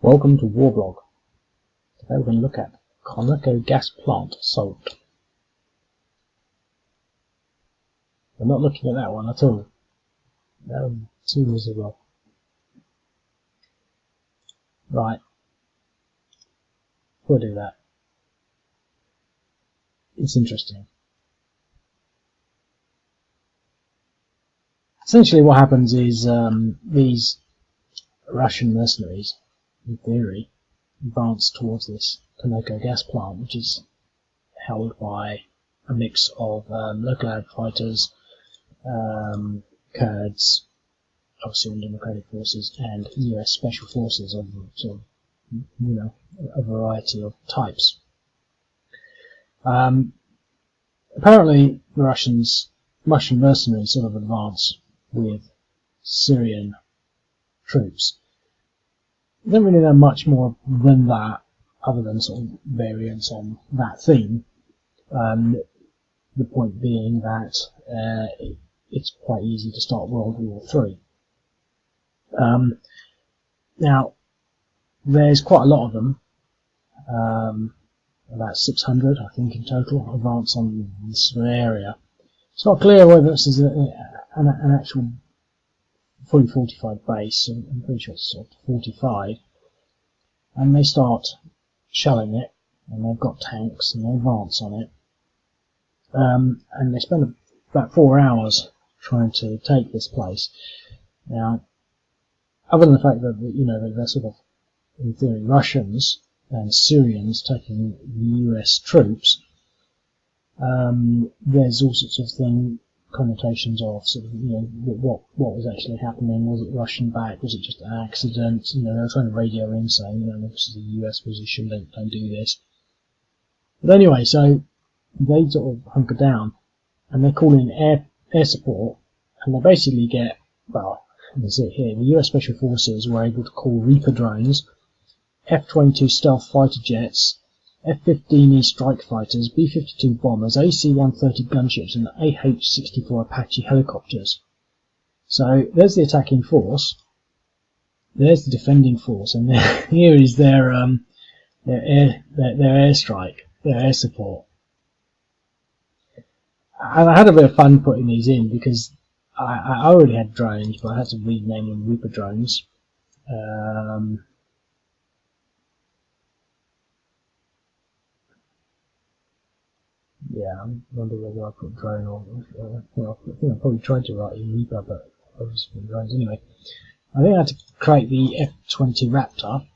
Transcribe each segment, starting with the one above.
Welcome to Warblog. Today we're going to look at Conoco Gas Plant assault. We're not looking at that one at all. Too miserable. Right. We'll do that. It's interesting. Essentially what happens is these Russian mercenaries, in theory, advance towards this Conoco Gas Plant, which is held by a mix of local Arab fighters, Kurds, of Syrian Democratic Forces, and US Special Forces of sort of, a variety of types. Apparently, the Russian mercenaries sort of advance with Syrian troops. I don't really know much more than that, other than sort of variants on that theme. The point being that it's quite easy to start World War III. Now, there's quite a lot of them, about 600 I think in total, advance on this area. It's not clear whether this is an actual fully fortified base. I'm pretty sure it's sort of fortified. And they start shelling it, and they've got tanks, and they advance on it. And they spend about 4 hours trying to take this place. Now, other than the fact that, they're sort of, in theory, Russians and Syrians taking the US troops, there's all sorts of connotations of sort of, what was actually happening. Was it Russian backed? Was it just an accident? They were trying to radio in saying, this is a US position, don't do this. But anyway, so they sort of hunker down, and they call in air support, and they basically get, well, you can see it here, the US Special Forces were able to call Reaper drones, F-22 stealth fighter jets, F-15E Strike Fighters, B-52 bombers, AC-130 gunships, and AH-64 Apache helicopters. So there's the attacking force, there's the defending force, and here is their airstrike, their air support. And I had a bit of fun putting these in because I already had drones, but I had to rename them Reaper drones. Yeah, I wonder whether I put drone on. I think I probably tried to write in Reaper, but I just put drones anyway. I think I had to create the F-20 Raptor,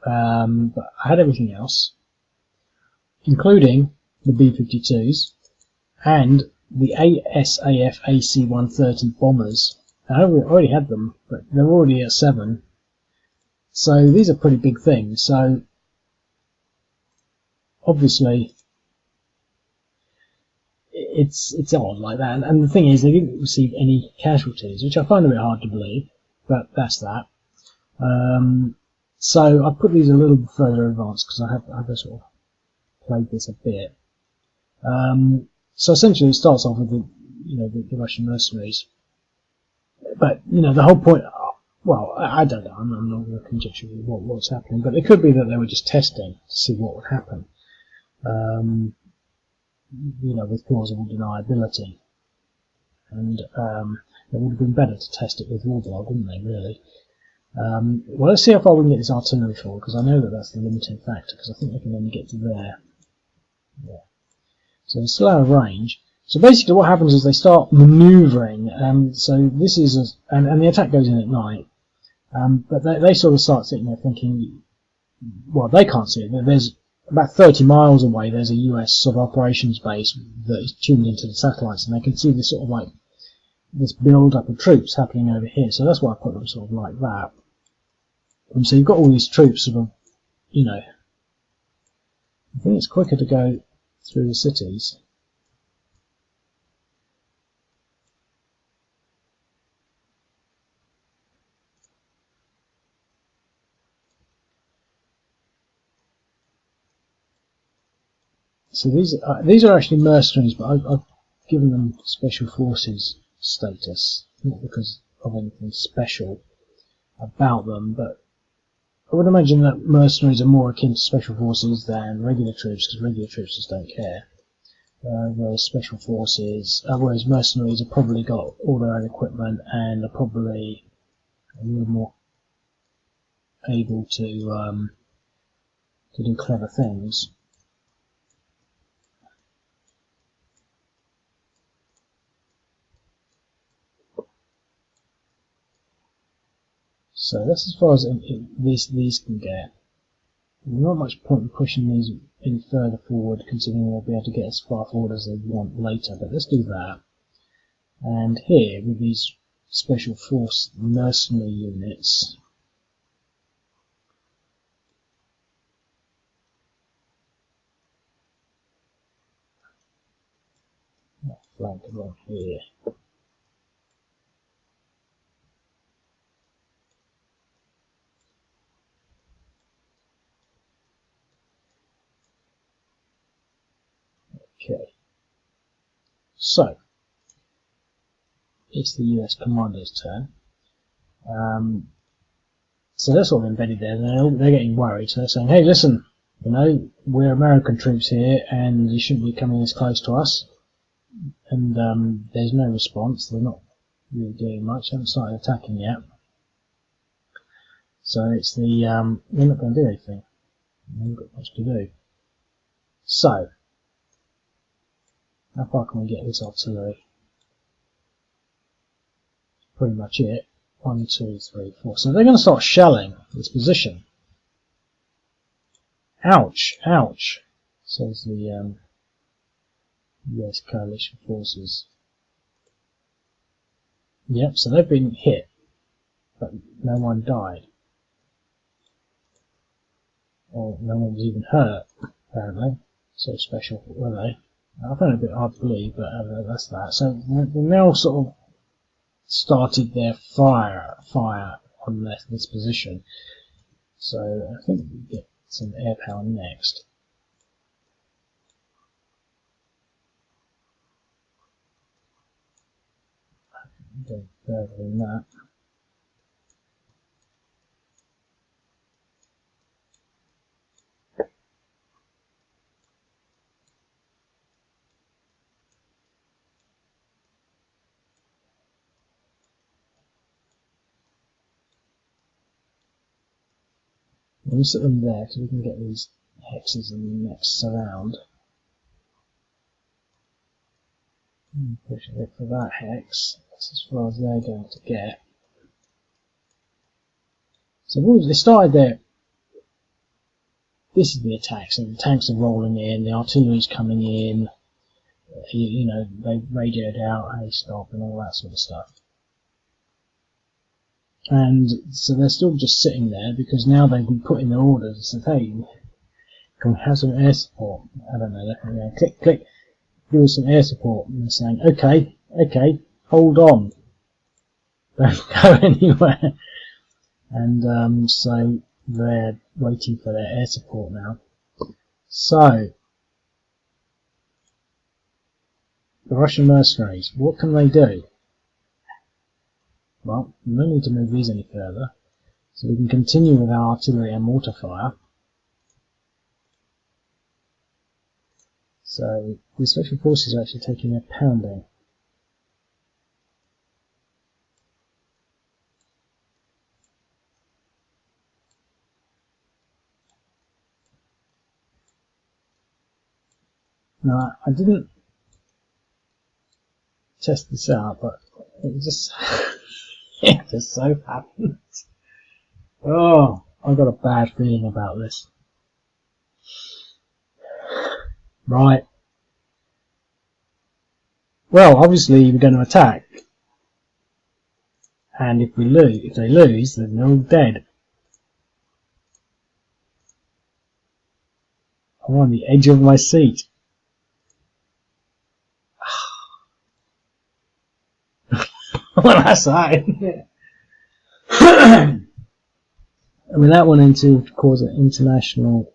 but I had everything else, including the B-52s and the ASAF AC-130 bombers. I already had them, but they're already at 7. So these are pretty big things. So obviously it's odd like that. And the thing is, they didn't receive any casualties, which I find a bit hard to believe, but that's that. So I put these a little further advanced because I have sort of played this a bit. So essentially, it starts off with the Russian mercenaries, but the whole point. Well, I don't know. I'm not going to conjecture what's happening, but it could be that they were just testing to see what would happen. With plausible deniability, and it would have been better to test it with Warblog, wouldn't they? Really. Well, let's see how far we can get this artillery for, because I know that that's the limiting factor, because I think they can only get to there. Yeah. So they're still out of range. So basically what happens is they start manoeuvring, so this is, and the attack goes in at night, but they sort of start sitting there thinking, well, they can't see it, there's about 30 miles away, there's a US sort of operations base that is tuned into the satellites, and they can see this sort of like, this build-up of troops happening over here, so that's why I put them sort of like that. And so you've got all these troops sort of, I think it's quicker to go through the cities. So these are actually mercenaries, but I've given them special forces status, not because of anything special about them, but I would imagine that mercenaries are more akin to special forces than regular troops, because regular troops just don't care. Whereas special forces, whereas mercenaries have probably got all their own equipment and are probably a little more able to do clever things. So that's as far as these can get. There's not much point in pushing these any further forward, considering they'll be able to get as far forward as they want later, but let's do that. And here, with these special force mercenary units, flank along here. Okay. So, it's the US commander's turn. So they're sort of embedded there, and they're getting worried, so they're saying, hey, listen, you know, we're American troops here, and you shouldn't be coming this close to us. And there's no response, they're not really doing much, haven't started attacking yet. So it's the, we're not going to do anything, we haven't got much to do. So, how far can we get this artillery? Pretty much it. 1, 2, 3, 4. So they're going to start shelling this position. Ouch, ouch, says the US coalition forces. Yep, so they've been hit, but no one died. Or no one was even hurt, apparently. So special, were they? I found it a bit hard to believe, but that's that. So they've now sort of started their fire on this position. So I think we get some air power next. Go further than that. We'll set them there so we can get these hexes in the next surround. Push it for that hex. That's as far as they're going to get. So they started there. This is the attack. So the tanks are rolling in, the artillery's coming in. You know, they radioed out, hey, stop, and all that sort of stuff. And so they're still just sitting there because now they've been put in their orders and said, hey, can we have some air support? I don't know, they're going to click, click, give us some air support. And they're saying, okay, hold on. Don't go anywhere. And so they're waiting for their air support now. So, the Russian mercenaries, what can they do? Well, no need to move these any further, so we can continue with our artillery and mortar fire. So the special forces are actually taking a pounding. Now, I didn't test this out, but it just it just so happens. Oh, I've got a bad feeling about this. Right. Well, obviously we're going to attack, and if they lose, then they're all dead. I'm on the edge of my seat. Well, that's that. I mean, that went into cause an international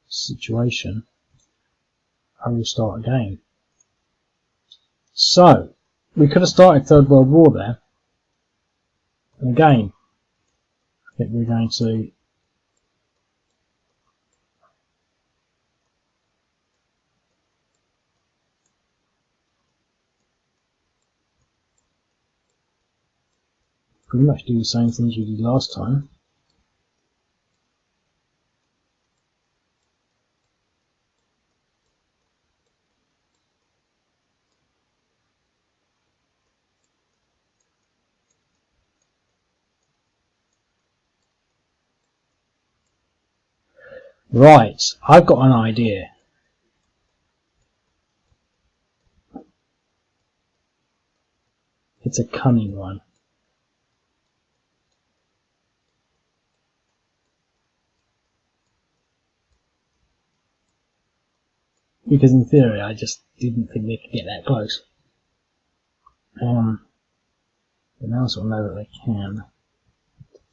situation. I will start again. So, we could have started Third World War there. And again, I think we're going to pretty much do the same things we did last time. Right, I've got an idea. It's a cunning one. Because in theory I just didn't think they could get that close. But now I sort of know that they can.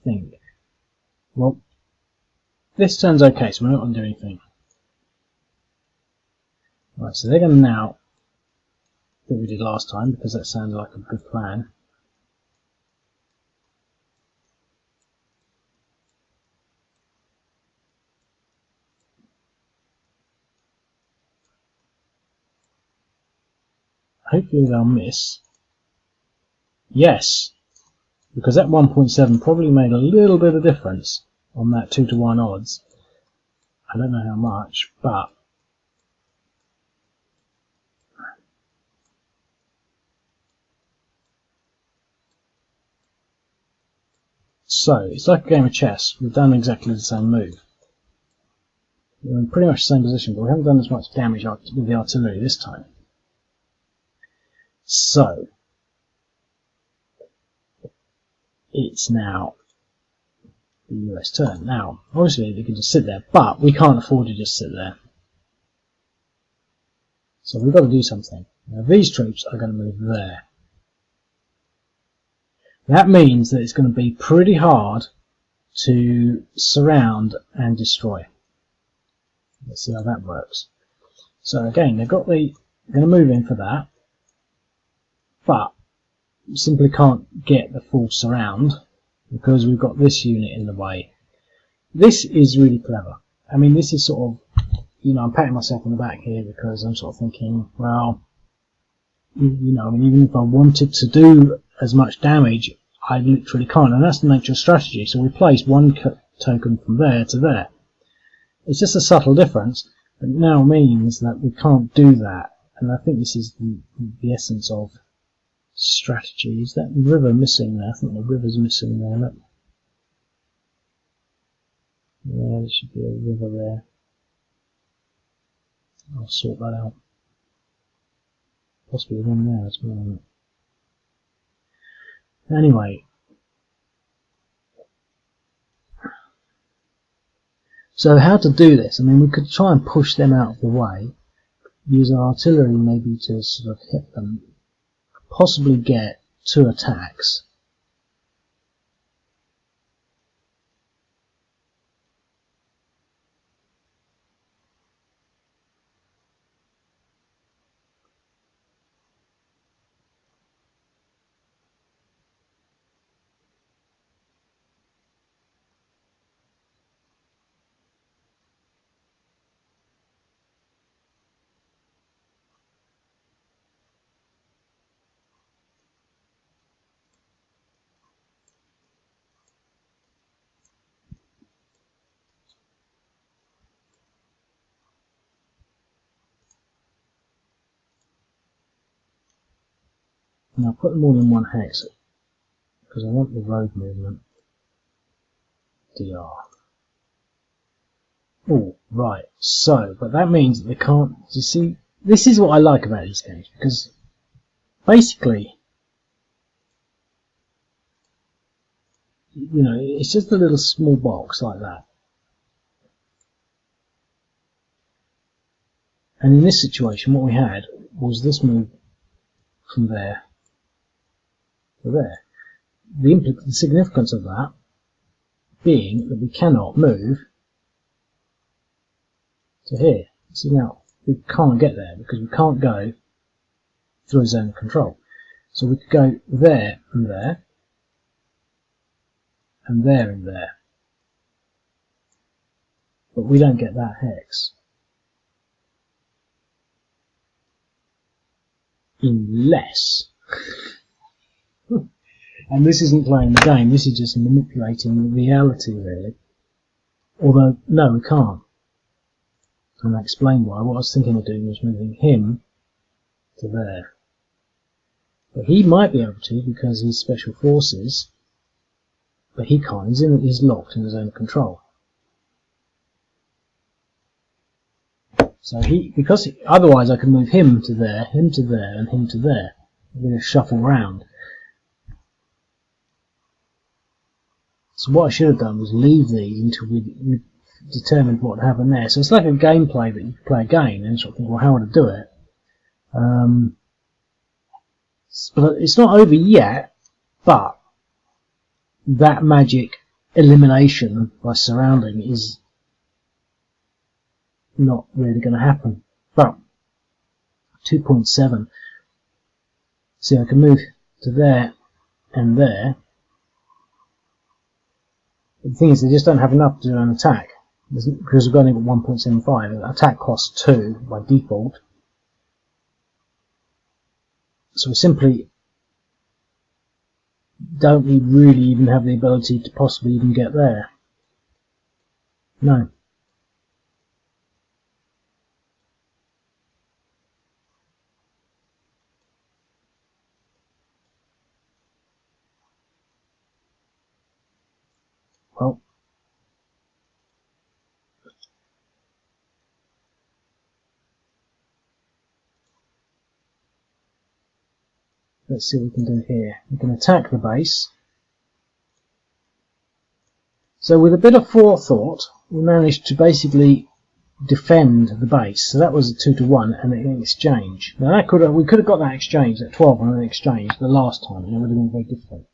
Think. Well, this turns okay, so we're not going to do anything. Right, so they're going to now do what we did last time, because that sounded like a good plan. Hopefully they'll miss. Yes, because that 1.7 probably made a little bit of difference on that 2-to-1 odds. I don't know how much, but so it's like a game of chess. We've done exactly the same move. We're in pretty much the same position, but we haven't done as much damage with the artillery this time. So it's now the US turn. Now, obviously they can just sit there, but we can't afford to just sit there. So we've got to do something. Now these troops are going to move there. That means that it's going to be pretty hard to surround and destroy. Let's see how that works. So again, they're going to move in for that, but we simply can't get the full surround because we've got this unit in the way. This is really clever. I mean, this is sort of, you know, I'm patting myself on the back here because I'm sort of thinking, well, you know, I mean, even if I wanted to do as much damage, I literally can't, and that's the nature of strategy. So we place one token from there to there. It's just a subtle difference, but it now means that we can't do that, and I think this is the essence of strategy. Is that river missing there? I think the river's missing there. Look. Yeah, there should be a river there. I'll sort that out. Possibly one there as well. Anyway, so how to do this? I mean, we could try and push them out of the way, use our artillery maybe to sort of hit them, possibly get 2 attacks. And I'll put them all in one hex because I want the road movement. Deir. Oh, right. So, but that means that they can't. You see, this is what I like about these games, because basically, you know, it's just a little small box like that. And in this situation, what we had was this move from there to there. The significance of that being that we cannot move to here. See, now we can't get there because we can't go through a zone of control. So we could go there and there, and they're in there. But we don't get that hex. Unless, and this isn't playing the game, this is just manipulating reality really. Although, no, we can't. And I'll explain why. What I was thinking of doing was moving him to there. But he might be able to because he's special forces, but he can't. He's locked in his own control. So otherwise I could move him to there, and him to there. I'm going to shuffle round. So what I should have done was leave these until we determined what would happen there. So it's like a gameplay that you play a game and sort of think, well, how would I do it? But it's not over yet, but that magic elimination by surrounding is not really going to happen. But 2.7, see, I can move to there and there. The thing is, they just don't have enough to do an attack because we've only got 1.75. Attack costs 2 by default. So we simply don't really even have the ability to possibly even get there. No. Well, let's see what we can do here. We can attack the base. So with a bit of forethought, we managed to basically defend the base. So that was a 2-to-1 and an exchange. Now we could have got that exchange, that 12 on an exchange, the last time, and it would have been very different.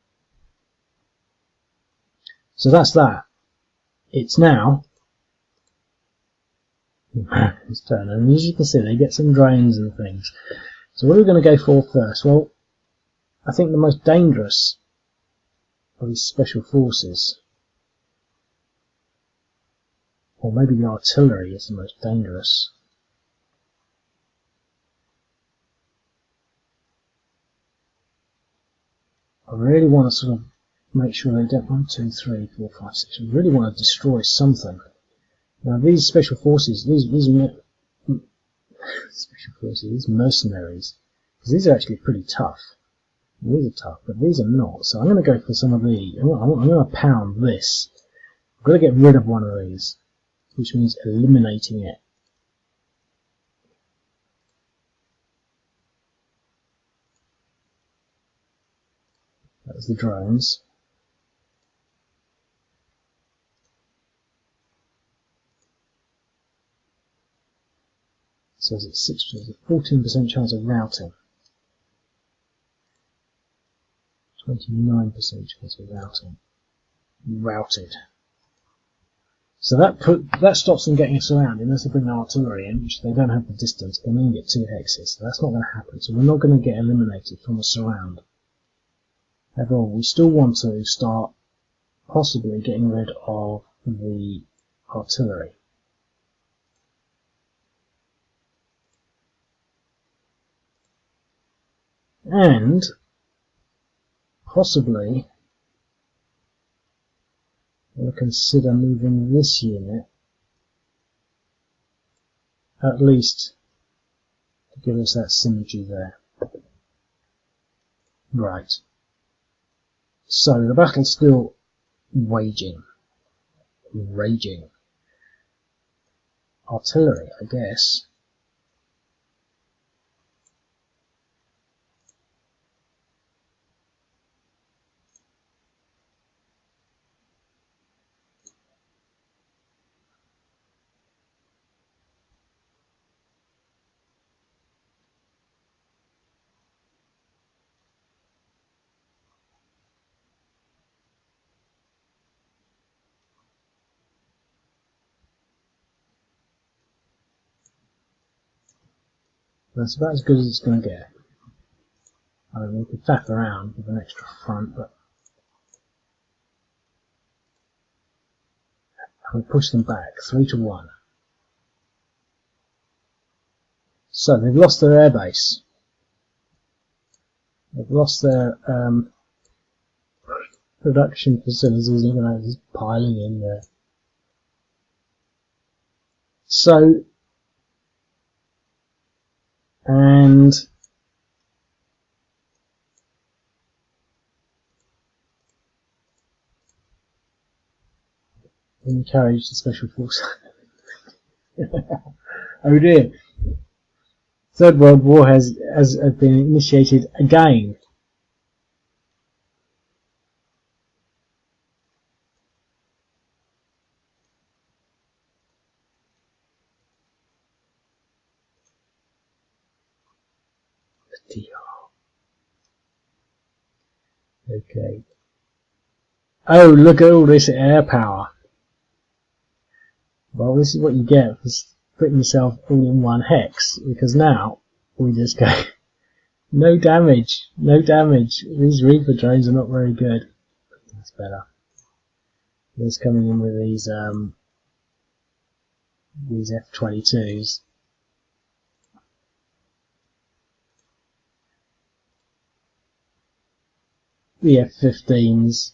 So that's that. It's now his turn, and as you can see, they get some drones and things. So what are we going to go for first? Well, I think the most dangerous of these special forces, or maybe the artillery is the most dangerous. I really want to sort of make sure they don't 1, 2, 3, 4, 5, 6. I really want to destroy something. Now these special forces, these mercenaries, because these are actually pretty tough. These are tough, but these are not. So I'm going to go for some of these. I'm going to pound this. I've got to get rid of one of these, which means eliminating it. That's the drones. So it's 14% chance of routing. 29% chance of routing. Routed. So that stops them getting us around unless they bring the artillery in, which they don't have the distance. They only get 2 hexes, so that's not going to happen. So we're not going to get eliminated from a surround. However, we still want to start possibly getting rid of the artillery. And possibly we'll consider moving this unit, at least to give us that symmetry there. Right. So the battle's still raging. Artillery, I guess. That's about as good as it's going to get. I mean, we could faff around with an extra front, but and we push them back 3-1. So they've lost their airbase. They've lost their production facilities. Look at that, just piling in there. So, and encourage the special force. Oh dear. Third World War has been initiated again. Deir. Okay. Oh, look at all this air power. Well, this is what you get for putting yourself all in one hex, because now we just go no damage, no damage. These Reaper drones are not very good. That's better. Just coming in with these F-22s. The F-15s.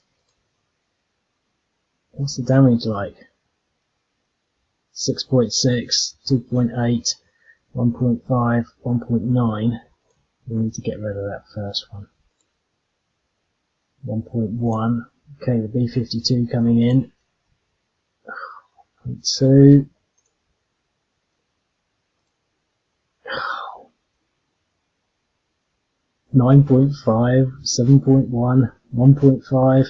What's the damage like? 6.6, 2.8, 1.5, 1.9. We need to get rid of that first one. 1.1. Okay, the B-52 coming in. 0.2. 9.5, 7.1, 1.5,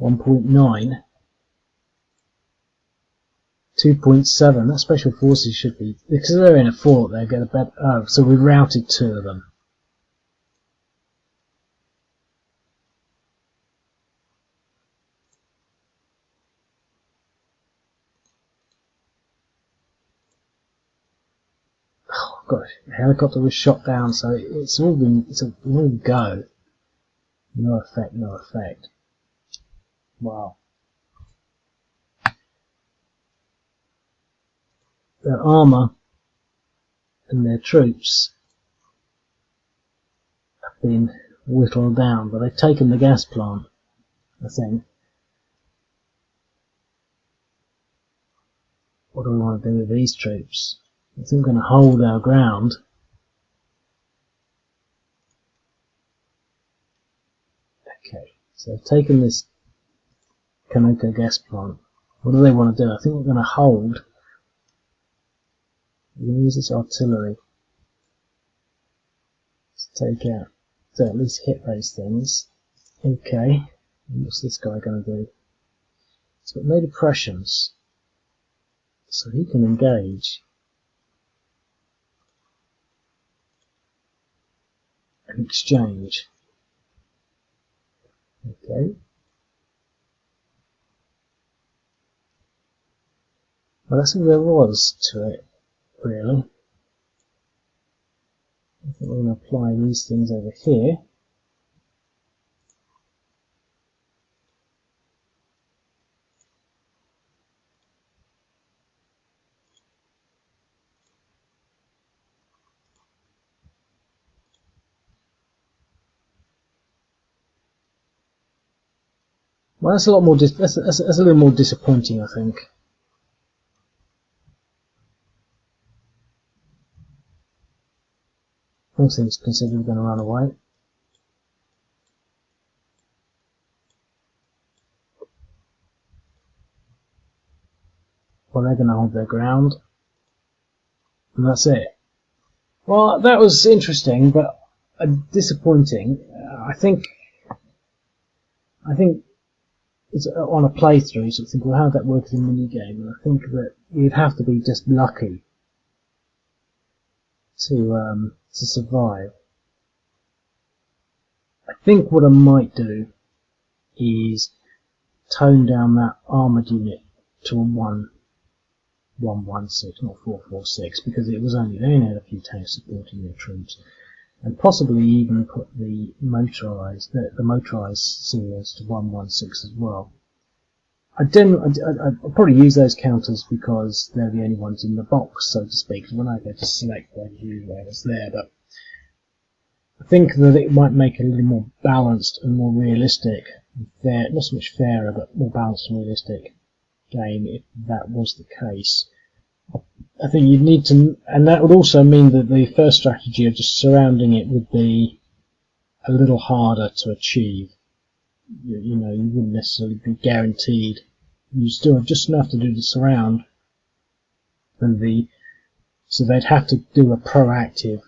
1.9, 2.7. That special forces should be, because they're in a fort, they'll get a better. Oh, so we routed 2 of them. Oh gosh, the helicopter was shot down, so it's all go. No effect, no effect. Wow. Their armour and their troops have been whittled down, but they've taken the gas plant, I think. What do we want to do with these troops? I think we're going to hold our ground. Okay, so they've taken this Conoco Gas Plant. What do they want to do? I think we're going to hold. We're going to use this artillery to take out, to at least hit those things. Okay, what's this guy going to do? He's got no depressions, so he can engage and exchange. Okay. Well, that's all there was to it, really. I think we're going to apply these things over here. Well, that's a lot more. That's a little more disappointing, I think. All things considered, we're going to run away. Well, they're going to hold their ground, and that's it. Well, that was interesting, but disappointing. I think it's on a playthrough, so I think, well, how would that work as a mini game? And I think that you'd have to be just lucky to survive. I think what I might do is tone down that armoured unit to a 116, not 446, because it was only, they only had a few tanks supporting their troops, and possibly even put the motorised Syrians to 116 as well. I probably use those counters because they're the only ones in the box, so to speak. When I go to select, I use whatever's there. But I think that it might make it a little more balanced and more realistic, fair, not so much fairer, but more balanced and realistic game if that was the case. I think you'd need to, and that would also mean that the first strategy of just surrounding it would be a little harder to achieve. You know, you wouldn't necessarily be guaranteed. You still have just enough to do the surround, and so they'd have to do a proactive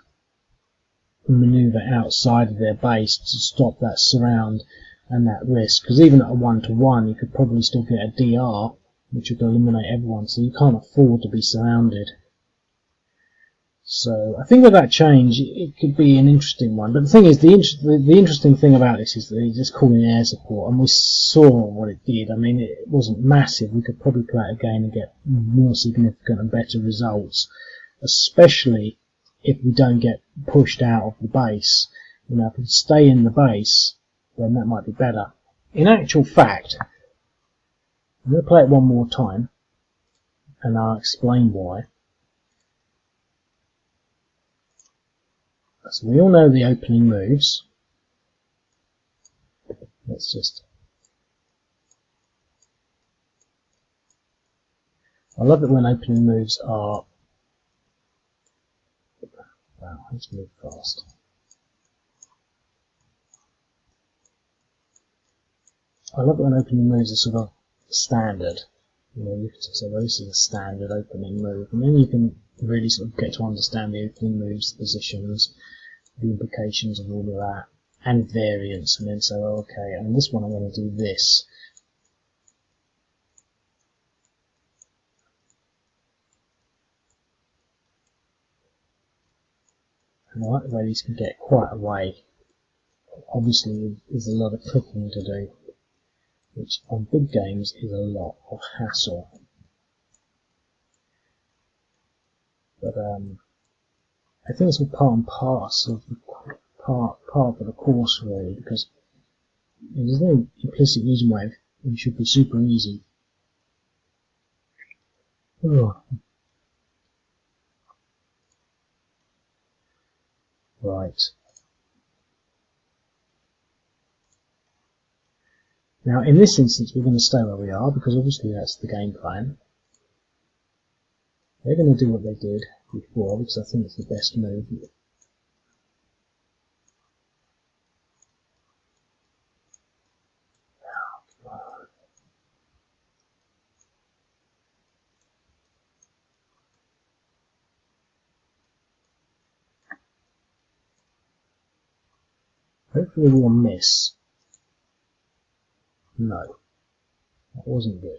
maneuver outside of their base to stop that surround and that risk. Because even at a 1-to-1, you could probably still get a DR, which would eliminate everyone. So you can't afford to be surrounded. So I think with that change, it could be an interesting one. But the thing is, the interesting thing about this is that it's just calling air support, and we saw what it did. I mean, it wasn't massive. We could probably play it again and get more significant and better results, especially if we don't get pushed out of the base. You know, if we stay in the base, then that might be better. In actual fact, I'm going to play it one more time, and I'll explain why. So we all know the opening moves. Let's just... I love it when opening moves are... Wow, let's move fast. I love it when opening moves are sort of standard. You know, you can say, well, this is a standard opening move, and then you can really sort of get to understand the opening moves, the positions, the implications of all of that, and variants, and then say, oh, okay, and this one I'm going to do this. And I like the way these can get quite away. Obviously, there's a lot of clicking to do, which on big games is a lot of hassle. But I think it's all part and parcel of the part of the course, really, because there's no implicit reason why it should be super easy. Oh. Right. Now, in this instance, we're going to stay where we are, because obviously that's the game plan. They're going to do what they did before, because I think it's the best move. Hopefully we'll miss. No, that wasn't good.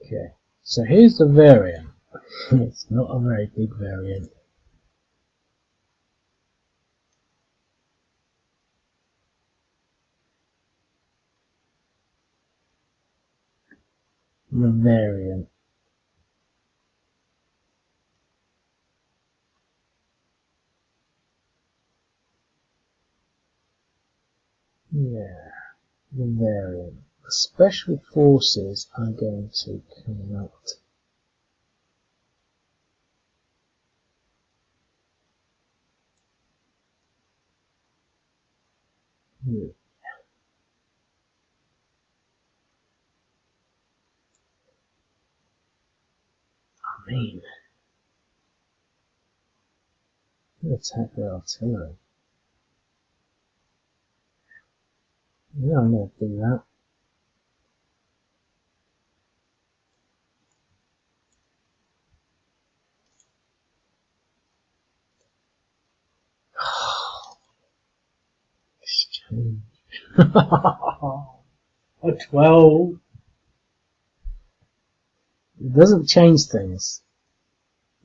Okay, so here's the variant. It's not a very big variant. The variant. Yeah, the variant. The special forces are going to come out. Yeah. I mean, attack the artillery. Yeah, I'm going to do that. Exchange. A 12. It doesn't change things.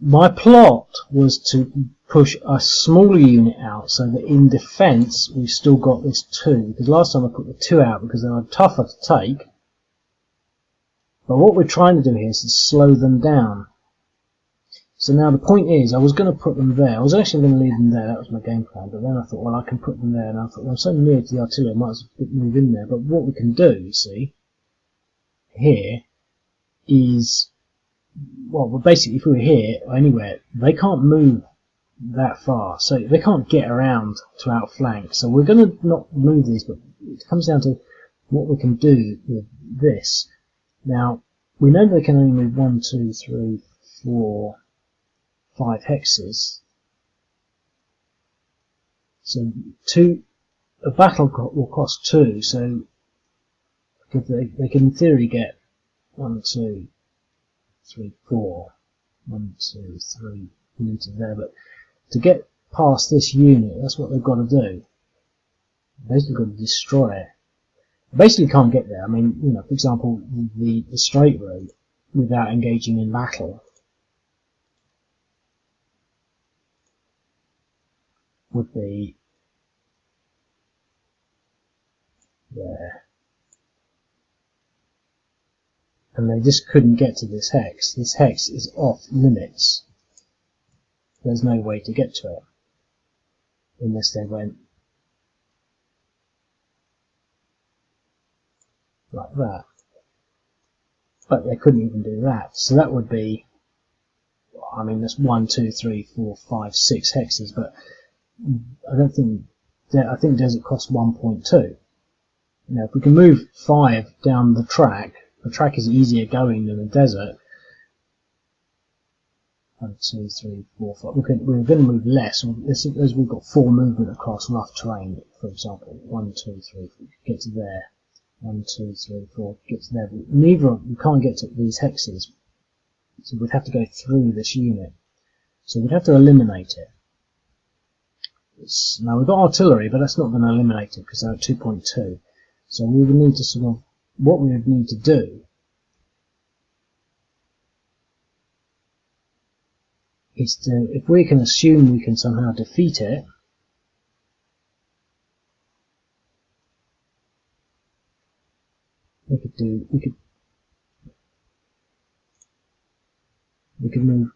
My plot was to push a smaller unit out so that in defence we've still got this 2, because last time I put the 2 out because they were tougher to take. But what we're trying to do here is to slow them down. So now the point is, I was going to put them there. I was actually going to leave them there, that was my game plan, but then I thought, well, I can put them there, and I thought, well, I'm so near to the artillery, I might as well move in there. But what we can do, you see, here, is, well, basically if we were here, or anywhere, they can't move that far, so they can't get around to outflank. So we're going to not move these, but it comes down to what we can do with this. Now, we know they can only move 1, 2, 3, 4, 5 hexes. So a battle will cost 2, so they can in theory get 1, 2, 3, 4, 1, 2, 3 into there, but to get past this unit, that's what they've got to do. Basically got to destroy it. Basically can't get there. I mean, you know, for example, the straight road without engaging in battle would be there. And they just couldn't get to this hex. This hex is off limits. There's no way to get to it unless they went like that. But they couldn't even do that. So that would be, I mean, that's 1, 2, 3, 4, 5, 6 hexes, but I don't think, I think desert costs 1.2. Now, if we can move 5 down the track is easier going than the desert. 1, 2, 3, 4, 5. We're going to move less. As we've got 4 movement across rough terrain, for example. 1, 2, 3, 4, get to there. 1, 2, 3, 4, get to there. But neither, we can't get to these hexes. So we'd have to go through this unit. So we'd have to eliminate it. Now we've got artillery, but that's not going to eliminate it because they're at 2.2. So we would need to sort of, what we would need to do is to, if we can assume we can somehow defeat it, we could move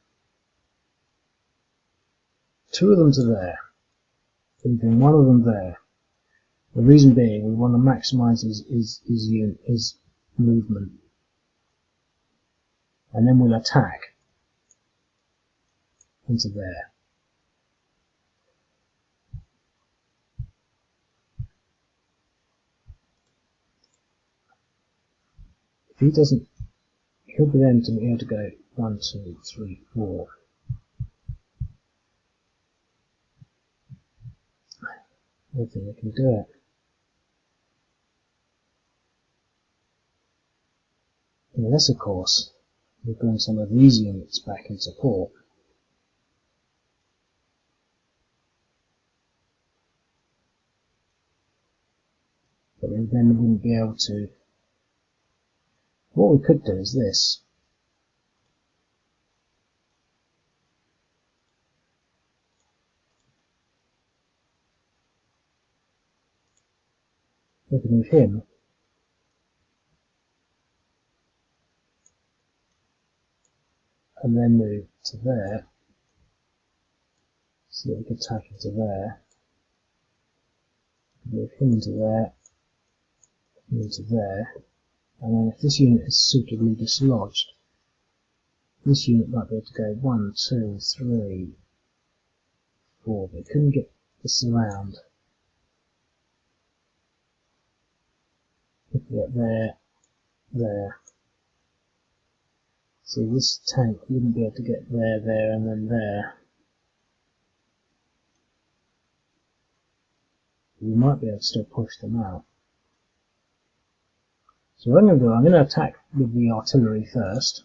2 of them to there, leaving 1 of them there. The reason being, we want to maximise his movement, and then we'll attack into there. If he doesn't, he'll be then to be able to go 1, 2, 3, 4. I don't think they can do it. Unless, of course, we bring some of these units back in support. But we then wouldn't be able to. What we could do is this. We can move him and then move to there, so that we can attack into there. Move him into there, into there, and then if this unit is suitably dislodged, this unit might be able to go 1, 2, 3, 4, but it couldn't get this around. If we get there, there. See, this tank wouldn't be able to get there, there, and then there. We might be able to still push them out. So what I'm going to do, I'm going to attack with the artillery first.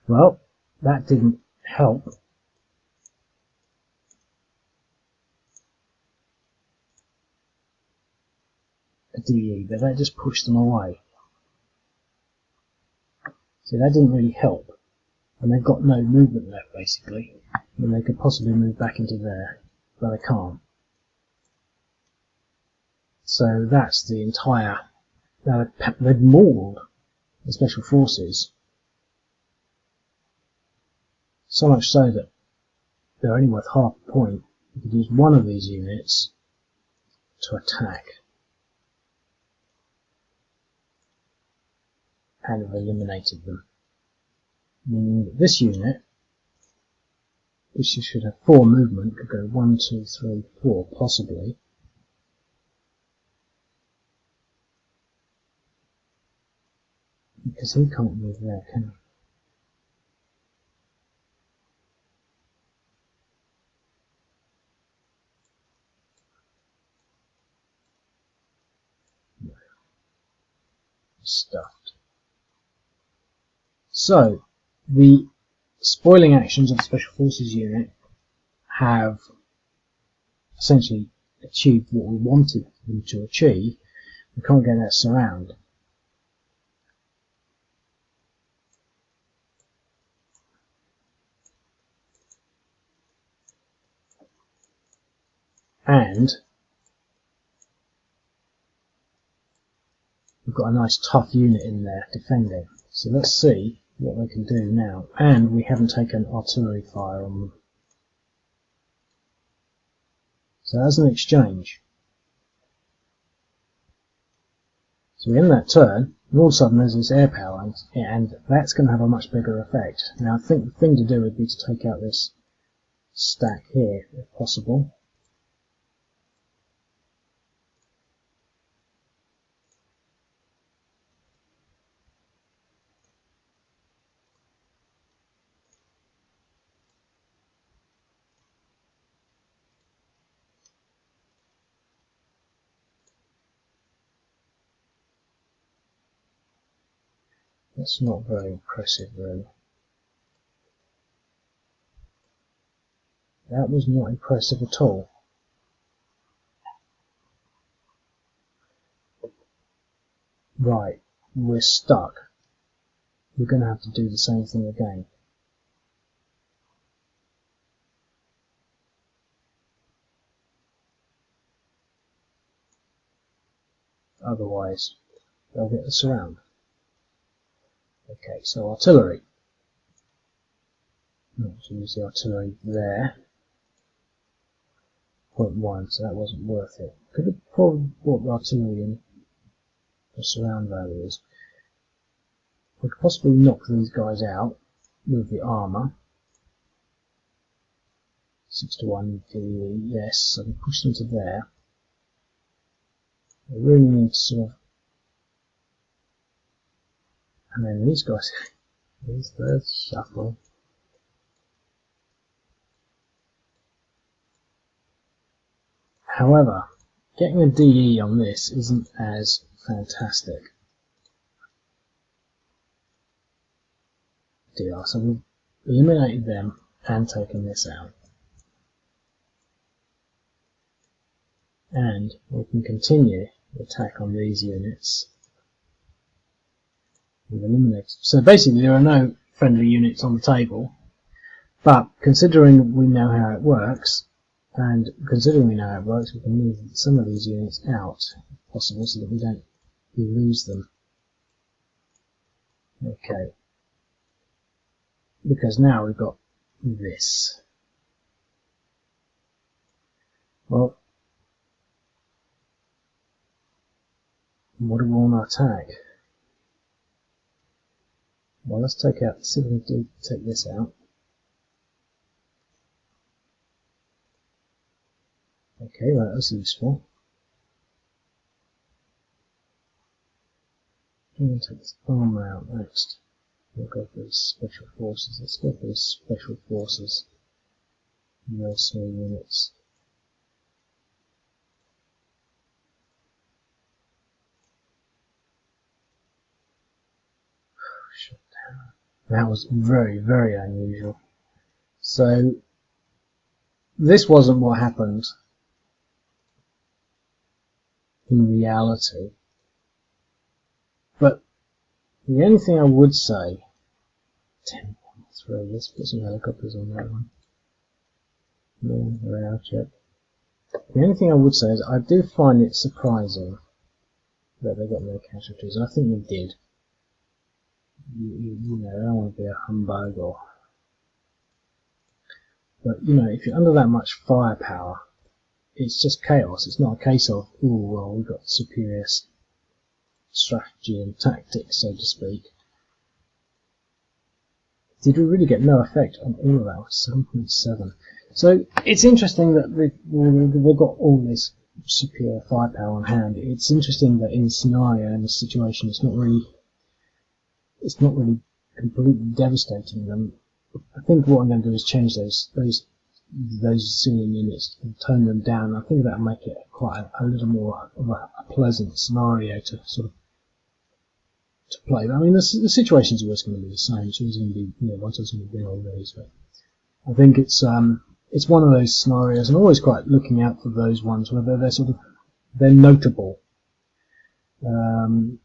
Well, that didn't help. DE, but that just pushed them away. So that didn't really help. And they've got no movement left, basically. And they could possibly move back into there, but they can't. So that's the entire... They've mauled the Special Forces. So much so that they're only worth half a point. You could use one of these units to attack. And have eliminated them. Meaning that this unit, which should have 4 movement, could go 1, 2, 3, 4, possibly. Because he can't move there, can he? No. Stuffed. So, the spoiling actions of the Special Forces unit have essentially achieved what we wanted them to achieve. We can't get that surround. And we've got a nice tough unit in there defending. So let's see what they can do now. And we haven't taken artillery fire on them. So as an exchange. So we end that turn, and all of a sudden there's this air power, and that's going to have a much bigger effect. Now I think the thing to do would be to take out this stack here, if possible. That's not very impressive, really. That was not impressive at all. Right, we're stuck. We're going to have to do the same thing again. Otherwise, they'll get the surround. Okay, so artillery. So use the artillery there. 0.1, so that wasn't worth it. Could have probably brought the artillery in for surround values. We could possibly knock these guys out with the armour. 6 to 1 DE, yes, so we push them to there. We really need to sort of... And then these guys, these thirds shuffle. However, getting a DE on this isn't as fantastic. Deir, so we've eliminated them and taken this out. And we can continue the attack on these units. We've eliminated. So basically there are no friendly units on the table, but considering we know how it works, we can move some of these units out, if possible, so that we lose them. Okay. Because now we've got this. Well, what do we want to attack? Well, let's see if we can take this out. Okay, well, that's useful. I'm going to take this armor out next. We'll go for these special forces. Let's go for these special forces. Mercenary units. Shut down. That was very, very unusual. So, this wasn't what happened in reality. But the only thing I would say, 10.3, let's put some helicopters on that one. No, they're out yet. The only thing I would say is I do find it surprising that they got no casualties. I think they did. You know, I don't want to be a humbug but you know, if you're under that much firepower, it's just chaos. It's not a case of, oh well, we've got superior strategy and tactics, so to speak. Did we really get no effect on all of that? 7.7. So it's interesting that they've got all this superior firepower on hand. It's interesting that in the scenario and the situation, it's not really completely devastating them. I think what I'm going to do is change those Syrian units and tone them down. I think that'll make it quite a little more of a pleasant scenario to sort of to play. I mean, the situation's always going to be the same. It's always going to be, you know, once it's going to be all these. But I think it's one of those scenarios. I'm always quite looking out for those ones where they're notable. When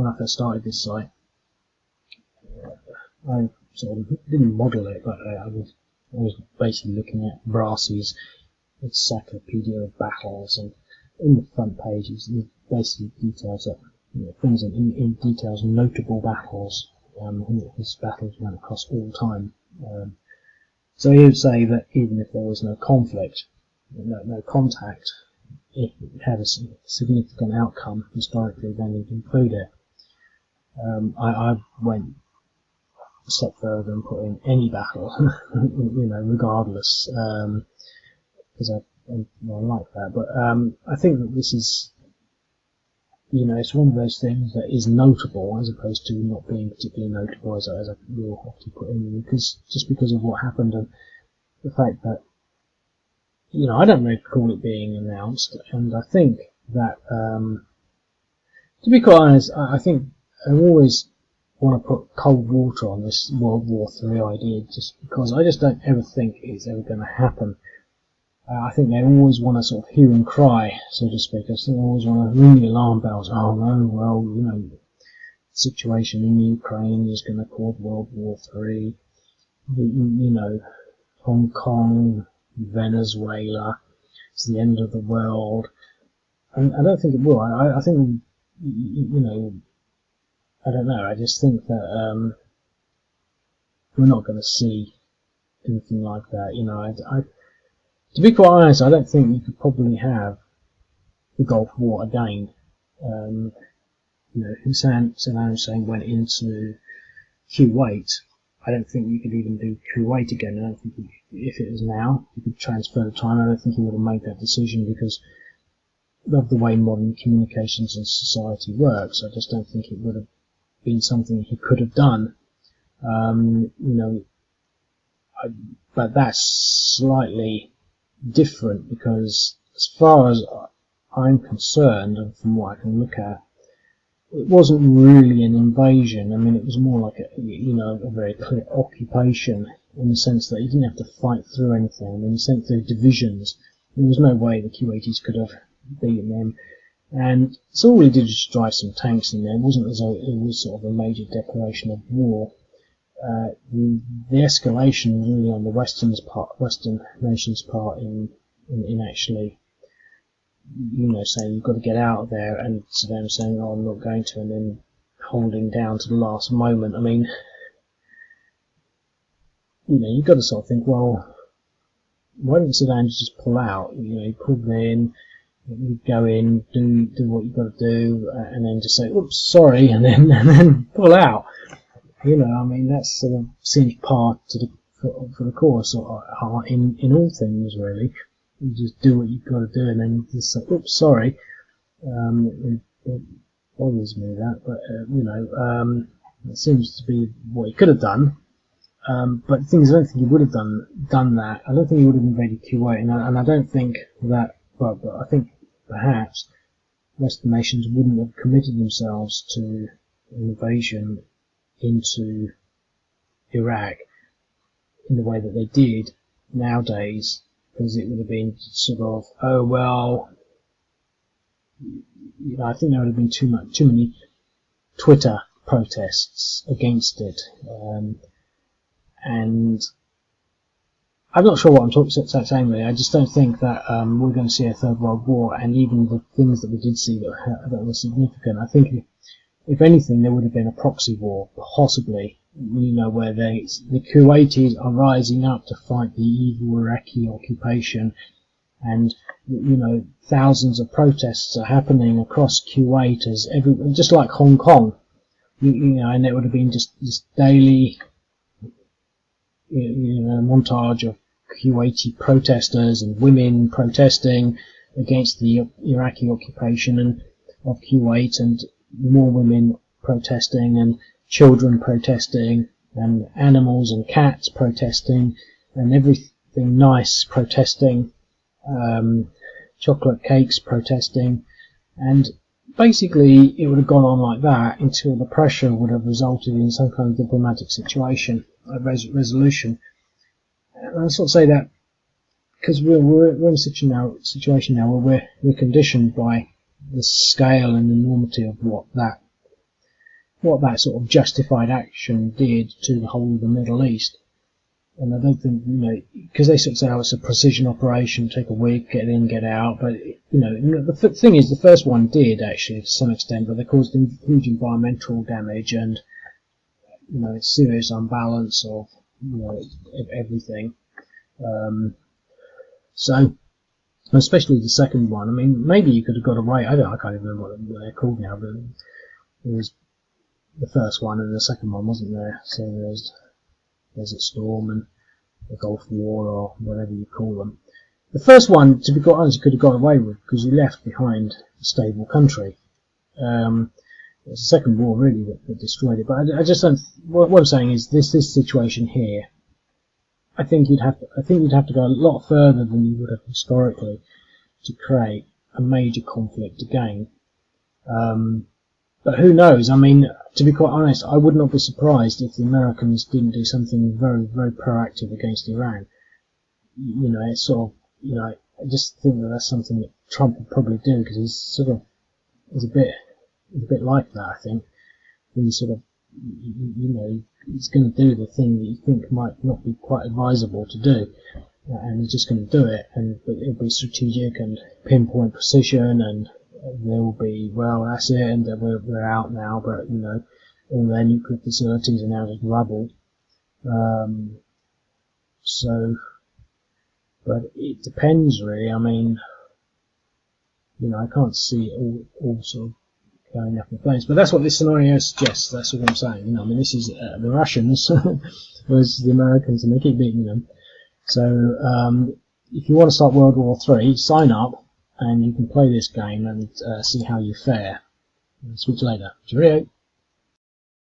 I first started this site, I sort of didn't model it, but I was basically looking at Brassi's encyclopedia of battles, and in the front pages, it basically details that, you know, things in details notable battles. His battles went across all time. So he would say that even if there was no conflict, no contact, if it had a significant outcome historically, then he'd include it. I went a step further and put in any battle, you know, regardless, because I like that. But I think that this is, you know, it's one of those things that is notable as opposed to not being particularly notable, as I will have to put in, because of what happened and the fact that, you know, I don't recall it being announced, and I think that, to be quite honest, I think I always want to put cold water on this World War III idea, just because I just don't ever think it's ever going to happen. I think they always want to sort of hue and cry, so to speak. I think they always want to ring the alarm bells. Oh no, well, you know, the situation in Ukraine is going to cause World War III. You know, Hong Kong, Venezuela, it's the end of the world. And I don't think it will. I think, you know, I don't know. I just think that we're not going to see anything like that. You know, to be quite honest, I don't think you could probably have the Gulf War again. You know, Saddam Hussein went into Kuwait. I don't think you could even do Kuwait again. I don't think if it was now, you could transfer the time. I don't think he would have made that decision because of the way modern communications and society works. I just don't think it would have been something he could have done. You know, but that's slightly different because, as far as I'm concerned, and from what I can look at, it wasn't really an invasion. I mean, it was more like a very clear occupation, in the sense that you didn't have to fight through anything. I mean, you sent through divisions. There was no way the Kuwaitis could have beaten them. And so all we did was drive some tanks in there. It wasn't as though it was sort of a major declaration of war. The escalation was really on the Western nations' part in actually, you know, saying you've got to get out of there, and Saddam saying, oh, I'm not going to, and then holding down to the last moment. I mean, you know, you've got to sort of think, well, why didn't Saddam just pull out? You know, he pulled in, you go in, do what you've got to do, and then just say, oops, sorry, and then pull out. You know, I mean, that sort of seems par for the course in all things, really. You just do what you've got to do, and then just say, oops, sorry. It bothers me that, but you know, it seems to be what he could have done. But the thing is, I don't think he would have done that. I don't think he would have invaded Kuwait, and I don't think that. But I think perhaps Western nations wouldn't have committed themselves to an invasion into Iraq in the way that they did nowadays, because it would have been sort of, oh well, you know, I think there would have been too many Twitter protests against it, and I'm not sure what I'm saying really. I just don't think that we're going to see a third world war, and even the things that we did see that were significant, I think if anything there would have been a proxy war, possibly, you know, where the Kuwaitis are rising up to fight the evil Iraqi occupation, and you know, thousands of protests are happening across Kuwait as just like Hong Kong, you know, and it would have been just daily, you know, montage of Kuwaiti protesters and women protesting against the Iraqi occupation and of Kuwait, and more women protesting and children protesting and animals and cats protesting and everything nice protesting, chocolate cakes protesting, and basically it would have gone on like that until the pressure would have resulted in some kind of diplomatic situation, a resolution. And I sort of say that because we're in a situation now where we're conditioned by the scale and enormity of what that sort of justified action did to the whole of the Middle East. And I don't think, you know, because they sort of say, oh, it's a precision operation, take a week, get in, get out, but, you know, the thing is, the first one did actually to some extent, but they caused huge environmental damage and, you know, it's serious unbalance of, you know, everything. So, especially the second one, I mean, maybe you could have got away, I can't even remember what they're called now, but it was the first one and the second one wasn't there, so there's Desert Storm and the Gulf War or whatever you call them. The first one, to be quite honest, you could have got away with because you left behind a stable country. It was the second war really that destroyed it, but I just don't, what I'm saying is this situation here, I think you'd have to go a lot further than you would have historically to create a major conflict again. But who knows? I mean, to be quite honest, I would not be surprised if the Americans didn't do something very, very proactive against Iran. You know, it's sort of, you know, I just think that that's something that Trump would probably do because he's a bit like that. I think he's sort of, you know, he's going to do the thing that you think might not be quite advisable to do, and he's just going to do it, and it'll be strategic and pinpoint precision, and there will be, well, that's it, and we're out now, but, you know, all their nuclear facilities are now just rubble. So, but it depends really. I mean, you know, I can't see it all sort of going up in flames, but that's what this scenario suggests. That's what I'm saying. You know, I mean, this is the Russians versus the Americans, and they keep beating them. So, if you want to start World War III, sign up, and you can play this game and see how you fare. I'll speak to you later. Cheerio.